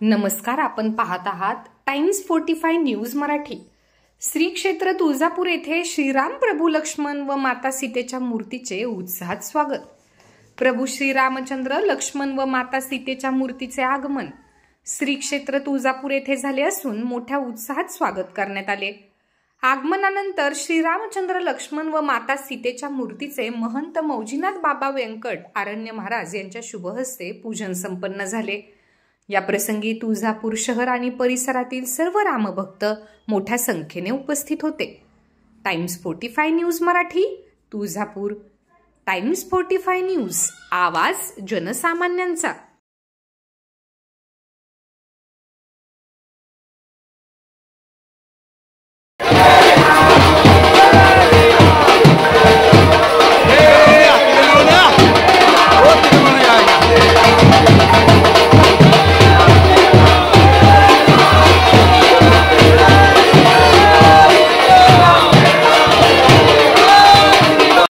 नमस्कार, आपण पाहत आहात टाइम्स 45 न्यूज मराठी। श्री क्षेत्र तुळजापूर येथे श्रीराम प्रभू लक्ष्मण व माता सीतेच्या मूर्तीचे उत्साहात स्वागत। प्रभू श्रीरामचंद्र लक्ष्मण व माता सीतेच्या मूर्तीचे आगमन श्री क्षेत्र तुळजापूर येथे झाले असून मोठ्या उत्साहात स्वागत करण्यात आले। आगमनानंतर श्रीरामचंद्र लक्ष्मण व माता सीतेच्या मूर्तीचे महंत मौजीनाथ बाबा व्यंकट आरण्य महाराज यांच्या शुभ हस्ते पूजन संपन्न झाले। या प्रसंगी तुळजापूर शहर आणि परिसरातील सर्व रामभक्त मोठ्या संख्येने उपस्थित होते। Times 45 news Marathi, Tuljapur. Times 45 news, आवाज जनसामान्यांचा।